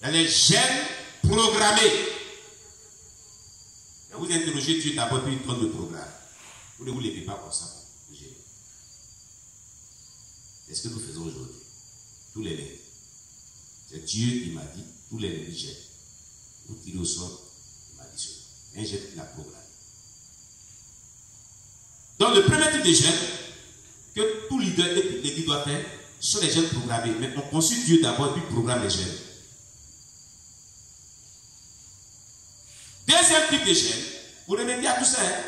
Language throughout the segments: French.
Il y a les gènes programmés. Et vous interrogez Dieu d'abord, puis il donne le programme. Vous ne vous levez pas comme ça. C'est ce que nous faisons aujourd'hui. Tous les lundis. C'est Dieu qui m'a dit, tous les lundis, j'ai. Vous tirez au sort, il m'a dit ça. Un gène qu'il a programmé. Donc le premier type de gène que tout leader et l'église doit faire, ce sont les gènes programmés. Mais on consulte Dieu d'abord, puis programme les gènes. Deuxième type de gènes, vous remettez à tout ça, hein?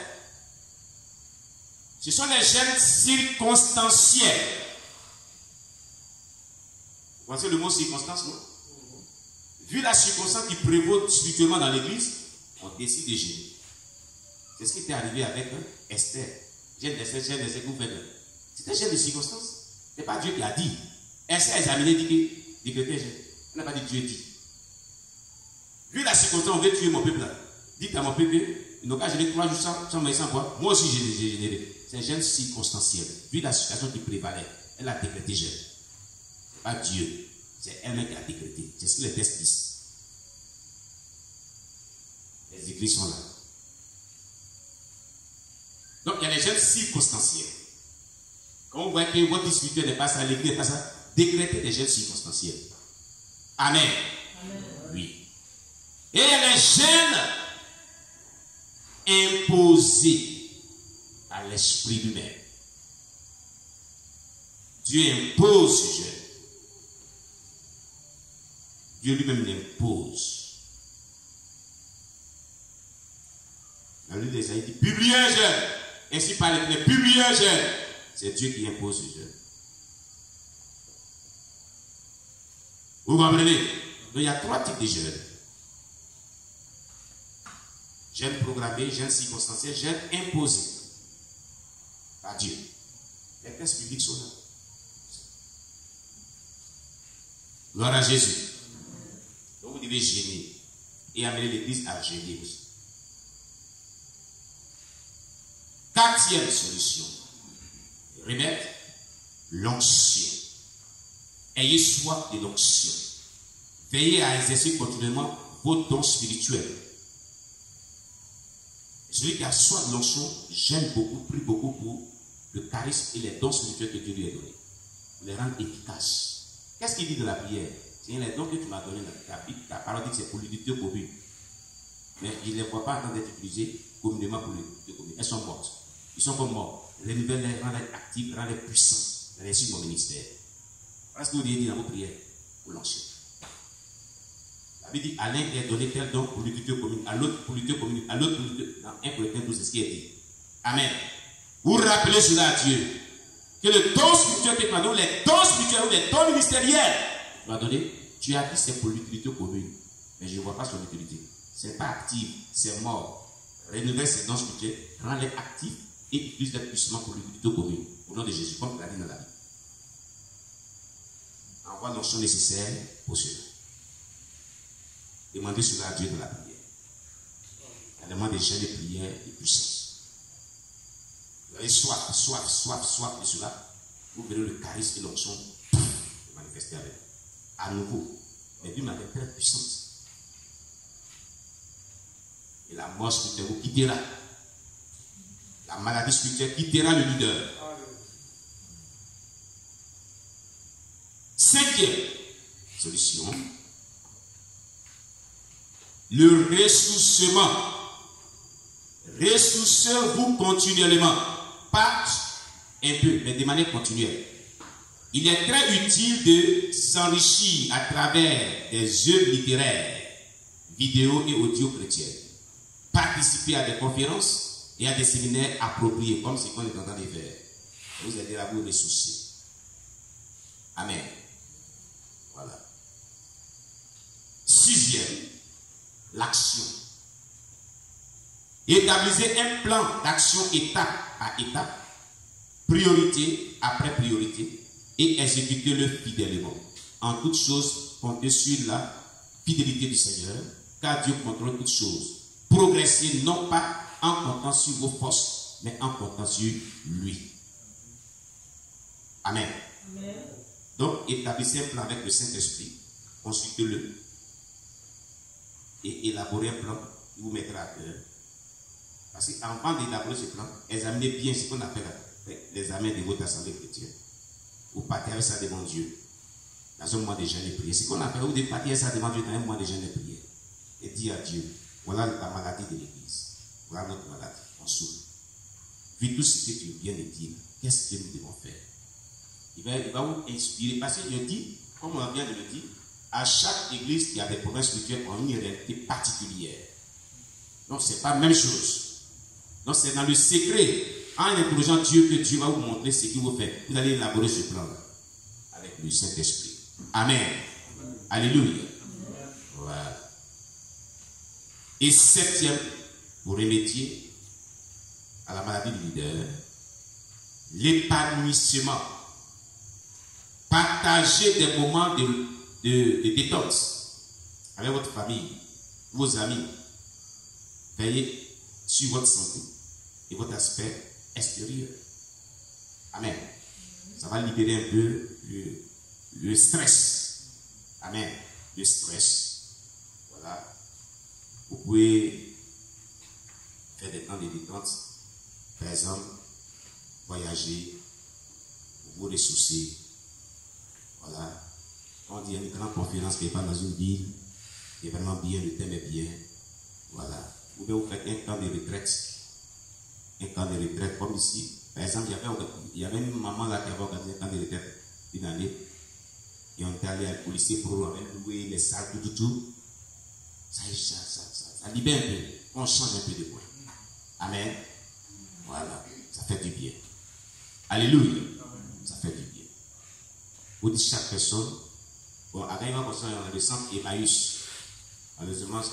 Ce sont les gènes circonstanciels. Vous pensez le mot circonstance, non? Vu la circonstance qui prévaut spirituellement dans l'église, on décide de gêner. C'est ce qui était arrivé avec Esther. Gêne d'Esther, gêne d'Esther que vous faites. C'est un gêne de circonstance. Ce n'est pas Dieu qui a dit. Esther a examiné, dit que décréter gêne. On n'a pas dit Dieu dit. Vu la circonstance, on veut tuer mon peuple là. Dites à mon peuple, ils n'ont qu'à gêner 3 jours sans maïs, sans boire. Moi aussi j'ai généré. C'est un gêne circonstanciel. Vu la situation qui prévalait, elle a décrété gêne. Ce n'est pas Dieu. C'est elle-même qui a décrété. C'est ce que les textes disent. Les églises sont là. Donc il y a les gènes circonstanciels. Quand on voit que votre spirituel n'est pas ça, l'église n'est pas ça, décrétez des gènes circonstanciels. Amen. Amen. Oui. Et il y a les gènes imposés à l'esprit lui-même. Dieu impose ce gène. Dieu lui-même l'impose. La Bible d'Ésaïe dit, publiez un gène. Ainsi par l'Éternel, publiez un gène. C'est Dieu qui impose ce gène. Vous comprenez? Donc il y a 3 types de gènes. Gène programmé, gène circonstanciel, gène imposé par Dieu. Les textes bibliques sont là. Gloire à Jésus. Donc vous devez gêner et amener l'église à gêner aussi. 4e solution. Remettre l'onction. Ayez soif de l'onction. Veillez à exercer continuellement vos dons spirituels. Celui qui a soif de l'onction gêne beaucoup, prie beaucoup pour le charisme et les dons spirituels que Dieu lui a donnés. Pour les rendre efficaces. Qu'est-ce qu'il dit dans la prière? Seigneur, les dons que tu m'as donnés, ta parole dit que c'est pour l'utilité commune. Mais je ne les vois pas en train d'être utilisés communément pour l'utilité commune. Elles sont mortes. Ils sont comme morts. Renouvelle-les, rends-les actifs, rends-les puissants. Réussir mon ministère. Voilà ce que vous dites dans vos prières pour l'ancien. La Bible dit, à l'un est donné tel don pour l'utilité commune, à l'autre pour l'utilité commune, à l'autre pour l'utilité. Dans 1 Corinthiens 12, c'est ce qui est dit. Amen. Vous rappelez cela à Dieu. Que le don spirituel que tu m'as donné, les dons spirituels ou les dons ministériels, tu m'as donné, tu as dit c'est pour l'utilité commune. Mais je ne vois pas son utilité. Ce n'est pas actif, c'est mort. Renouvelle ces dons spirituels, rends-les actifs et utilise-les puissamment pour l'utilité commune. Au nom de Jésus, comme tu l'as dit dans la Bible. Envoie l'onction nécessaire pour cela. Demandez cela à Dieu dans la prière. La demande des gens de prière et de puissance. Vous avez soif de cela. Vous verrez le charisme et l'onction se manifester avec. À nouveau, mais d'une manière très puissante. Et la mort spirituelle vous quittera. La maladie spirituelle quittera le leader. 5e solution. Le ressourcement. Ressourcez-vous continuellement. Pas un peu, mais de manière continuelle. Il est très utile de s'enrichir à travers des œuvres littéraires, vidéos et audio chrétiennes. Participer à des conférences et à des séminaires appropriés, comme ce qu'on est en train de faire. Vous aider à vous ressourcer. Amen. Voilà. 6e, l'action. Établissez un plan d'action étape à étape, priorité après priorité, et exécutez-le fidèlement. En toute chose, comptez sur la fidélité du Seigneur, car Dieu contrôle toutes choses. Progressez non pas en comptant sur vos forces, mais en comptant sur lui. Amen. Amen. Donc, établissez un plan avec le Saint-Esprit, consultez-le, et élaborer un plan, il vous mettra à cœur. Parce qu'avant d'élaborer ce plan, examinez bien ce qu'on appelle l'examen de votre assemblée chrétienne. Vous partez avec ça devant Dieu, dans un mois de jeûne et prière. Ce qu'on appelle, vous devez partir avec ça devant Dieu dans un mois de jeûne et prière. Et dire à Dieu, voilà la maladie de l'Église. Voilà notre maladie, on souffre. Vu tout ce que tu viens de dire, qu'est-ce que nous devons faire? Il va vous inspirer. Parce que je dis, comme on vient de le dire, à chaque église, il y a des problèmes spirituels en une réalité particulière. Donc, ce n'est pas la même chose. Donc, c'est dans le secret, en interrogeant Dieu, que Dieu va vous montrer ce qu'il vous fait. Vous allez élaborer ce plan-là avec le Saint-Esprit. Amen. Alléluia. Voilà. Et septième, pour remédier à la maladie du leader, l'épanouissement. Partagez des moments de détox avec votre famille, vos amis. Veillez sur votre santé et votre aspect extérieur. Amen. Ça va libérer un peu le stress. Amen. Le stress. Voilà. Vous pouvez faire des temps de détente. Par exemple, voyager, vous ressourcer. Voilà. On dit une grande conférence qui n'est pas dans une ville, qui est vraiment bien, le thème est bien. Voilà. Vous pouvez vous faire un camp de retraite. Un camp de retraite comme ici. Par exemple, il y avait une maman là qui avait organisé un camp de retraite une année. Et on était allé au lycée pour louer les salles, tout. Ça libère un peu. On change un peu de point. Amen. Voilà. Ça fait du bien. Alléluia. Ça fait du bien. Vous dites chaque personne. Bon, avec une personne, on a le centre Emmaüs. On les demande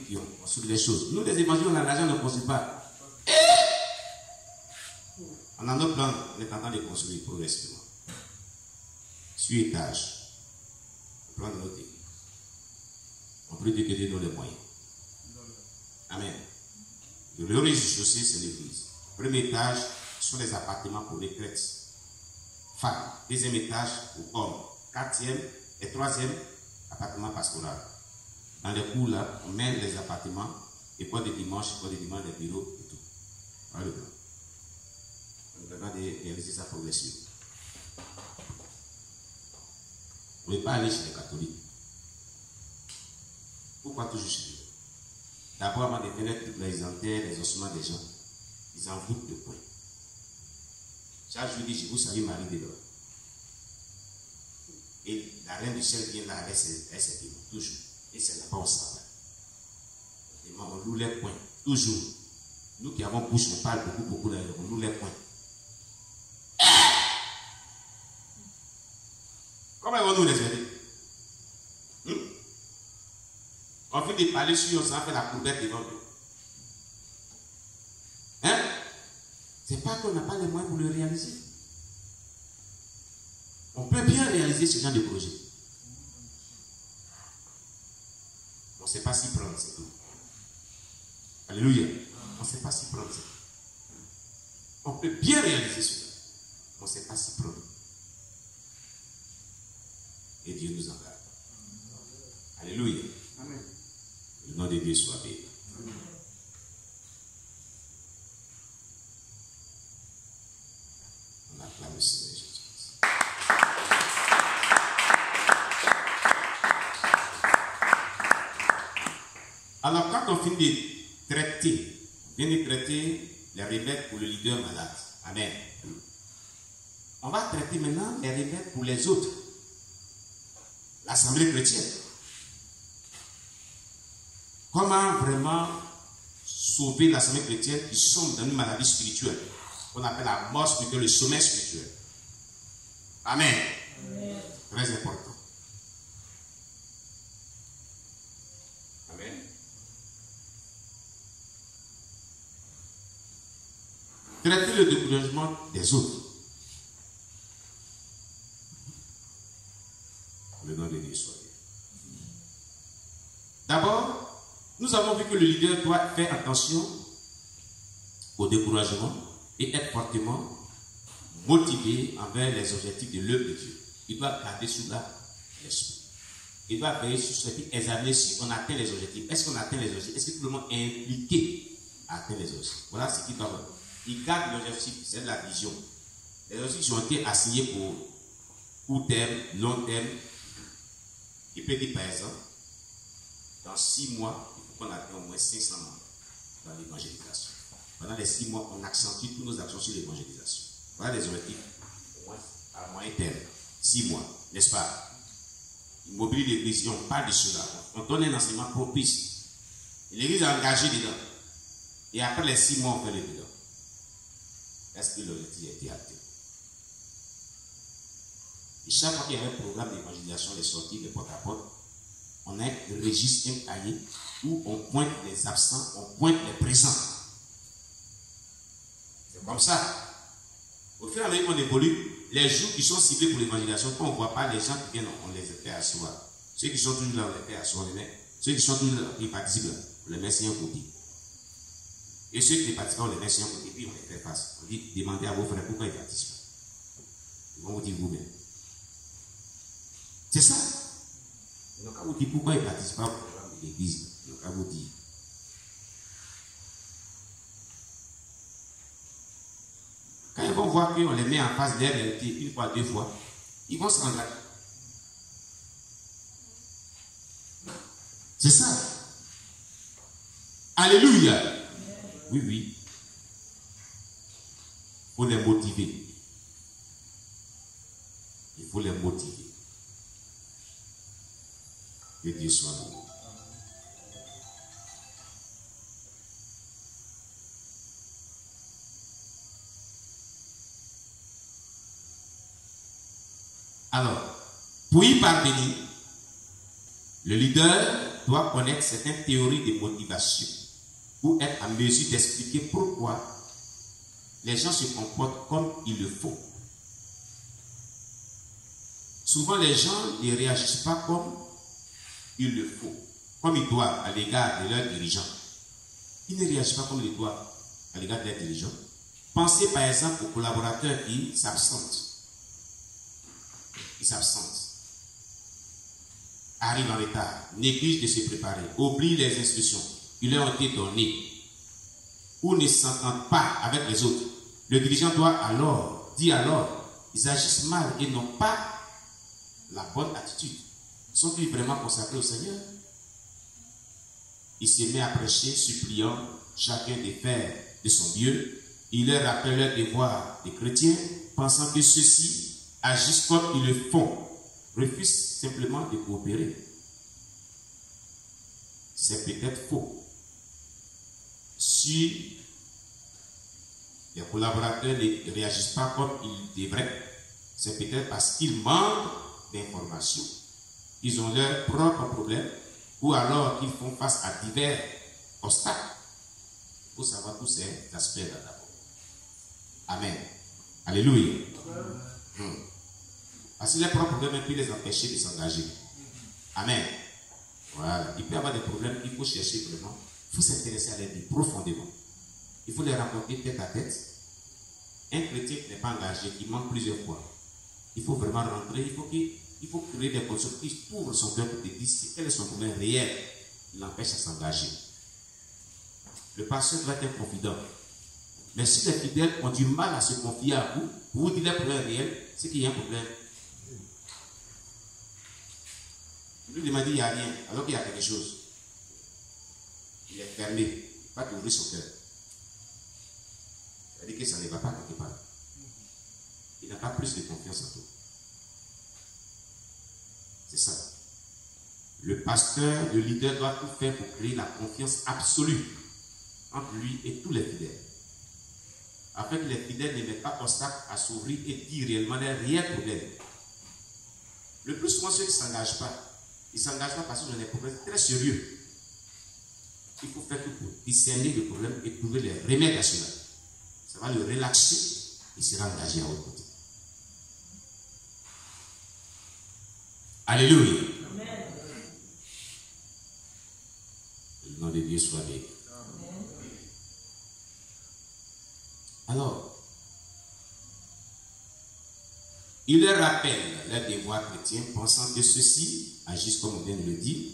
qui ont construit les choses. Nous, les évangiles, on a l'argent, on ne construit pas. On a notre plan, on est en train de construire progressivement. Sur étage. Le plan de notre église. On peut dire que Dieu donne les moyens. Amen. Le rez-de-chaussée, c'est l'église. Premier étage sont les appartements pour les retraites. Femmes. Deuxième étage pour hommes. Quatrième et troisième, appartement pastoral. Dans les cours là, on met les appartements et pas de dimanche, des bureaux et tout. Voilà le plan. On est en train de réaliser ça progressivement. Vous ne pouvez pas aller chez les catholiques. Pourquoi toujours chez eux? D'abord, avant de connaître toutes les antennes, les ossements des gens, ils envoûtent le point. Chaque jour, je vous salue Marie de l'Or. Et la reine du ciel vient là avec ses démons, toujours. Et c'est là-bas on s'en va. On loue les points, toujours. Nous qui avons bouche, on parle beaucoup d'ailleurs, on loue les points. Comment vont-nous les aider? On fait des parler sur eux, on s'en fait la courbette devant eux. Hein? C'est pas qu'on n'a pas les moyens pour le réaliser. On peut bien réaliser ce genre de projet. On ne sait pas s'y prendre, c'est tout. Alléluia. On ne sait pas s'y prendre, c'est tout. On peut bien réaliser cela. On ne sait pas s'y prendre. Et Dieu nous en garde. Alléluia. Amen. Le nom de Dieu soit béni. On acclame le Seigneur Jésus. Alors, quand on finit de traiter, les remèdes pour le leader malade. Amen. On va traiter maintenant les remèdes pour les autres. L'assemblée chrétienne. Comment vraiment sauver l'assemblée chrétienne qui sont dans une maladie spirituelle, qu'on appelle la mort spirituelle, le sommeil spirituel. Amen. Amen. Très important. Amen. Traiter le découragement des autres. Le nom de Dieu soit béni. D'abord, nous avons vu que le leader doit faire attention au découragement et être fortement motivé envers les objectifs de l'œuvre de Dieu. Il doit garder sous l'esprit. il doit veiller sur ce qui examiner si on atteint les objectifs. Est-ce qu'on atteint les objectifs? Est-ce que tout le monde est impliqué à atteindre les objectifs? Voilà ce qu'il doit faire. Il garde l'objectif, c'est de la vision. Les objectifs ont été assignés pour court terme, long terme. Il peut dire par exemple, dans 6 mois, il faut qu'on atteigne au moins 500 membres dans l'évangélisation. Pendant les 6 mois, on accentue toutes nos actions sur l'évangélisation. Voilà les objectifs. Au moins à moyen terme. 6 mois, n'est-ce pas? Il mobilise l'église, on parle de cela. On donne un enseignement propice. L'église est engagée dedans. Et après les 6 mois, on fait le bilan. Est-ce que l'objectif a été atteint? Et chaque fois qu'il y a un programme d'évangélisation, les sorties, les porte-à-porte, on a un registre, un cahier où on pointe les absents, on pointe les présents. C'est comme ça. Au fur et à mesure qu'on évolue, les jours qui sont ciblés pour l'évangélisation, quand on ne voit pas les gens qui viennent, on les fait asseoir. Ceux qui sont toujours là, on les fait asseoir. Ceux qui sont toujours là, qui participent là, on les met sur un côté. Et ceux qui ne participent pas, on les met sur un côté, puis on les fait face. On dit, demandez à vos frères pourquoi ils participent. Ils vont vous dire vous-même. C'est ça. Ils n'ont qu'à vous dire pourquoi ils ne participent pas au programme de l'église. Ils n'ont qu'à vous dire. Quand ils vont voir qu'on les met en face de la réalité 1 fois, 2 fois, ils vont s'engager. C'est ça. Alléluia. Oui, oui. Il faut les motiver. Il faut les motiver. Que Dieu soit béni. Alors, pour y parvenir, le leader doit connaître certaines théories de motivation pour être en mesure d'expliquer pourquoi les gens se comportent comme il le faut. Souvent, les gens ne réagissent pas comme il le faut, comme ils doivent à l'égard de leurs dirigeants. Ils ne réagissent pas comme ils doivent à l'égard de leurs dirigeants. Pensez par exemple aux collaborateurs qui s'absentent. Ils s'absentent, arrivent en retard, négligent de se préparer, oublient les instructions qui leur ont été données ou ne s'entendent pas avec les autres. Le dirigeant doit alors, ils agissent mal et n'ont pas la bonne attitude. Sont-ils vraiment consacrés au Seigneur? Il se met à prêcher, suppliant chacun de faire de son mieux. Il leur rappelle leur devoir de chrétiens, pensant que ceux-ci agissent comme ils le font, refusent simplement de coopérer. C'est peut-être faux. Si les collaborateurs ne réagissent pas comme ils devraient, c'est peut-être parce qu'ils manquent d'informations. Ils ont leurs propres problèmes ou alors qu'ils font face à divers obstacles. Il faut savoir tous ces aspects-là d'abord. Amen. Alléluia. Parce que les propres problèmes peuvent les empêcher de s'engager. Amen. Voilà. Il peut y avoir des problèmes qu'il faut chercher vraiment. Il faut s'intéresser à leur vie profondément. Il faut les raconter tête à tête. Un chrétien qui n'est pas engagé, qui manque plusieurs fois, il faut vraiment rentrer. Il faut créer des conditions qui ouvrent son cœur pour te dire quel est son problème réel qui l'empêche à s'engager. Le pasteur doit être confident. Mais si les fidèles ont du mal à se confier à vous, pour vous dire les problèmes réels, c'est qu'il y a un problème. Lui m'a dit il n'y a rien, alors qu'il y a quelque chose. Il est fermé, il ne va pas t'ouvrir son cœur. C'est-à-dire que ça ne va pas quelque part. Il n'a pas plus de confiance en toi. C'est ça. Le pasteur, le leader doit tout faire pour créer la confiance absolue entre lui et tous les fidèles. Afin que les fidèles ne mettent pas obstacle à s'ouvrir et dire réellement les réels problèmes. Le plus souvent, ceux qui ne s'engagent pas, ils ne s'engagent pas parce qu'ils ont des problèmes très sérieux. Il faut faire tout pour discerner le problème et trouver les remèdes à cela. Ça va le relaxer et sera engagé à votre côté. Alléluia. Amen. Le nom de Dieu soit béni. Alors, Il leur rappelle leurs devoirs chrétiens, pensant que ceux-ci agissent comme on vient de le dire,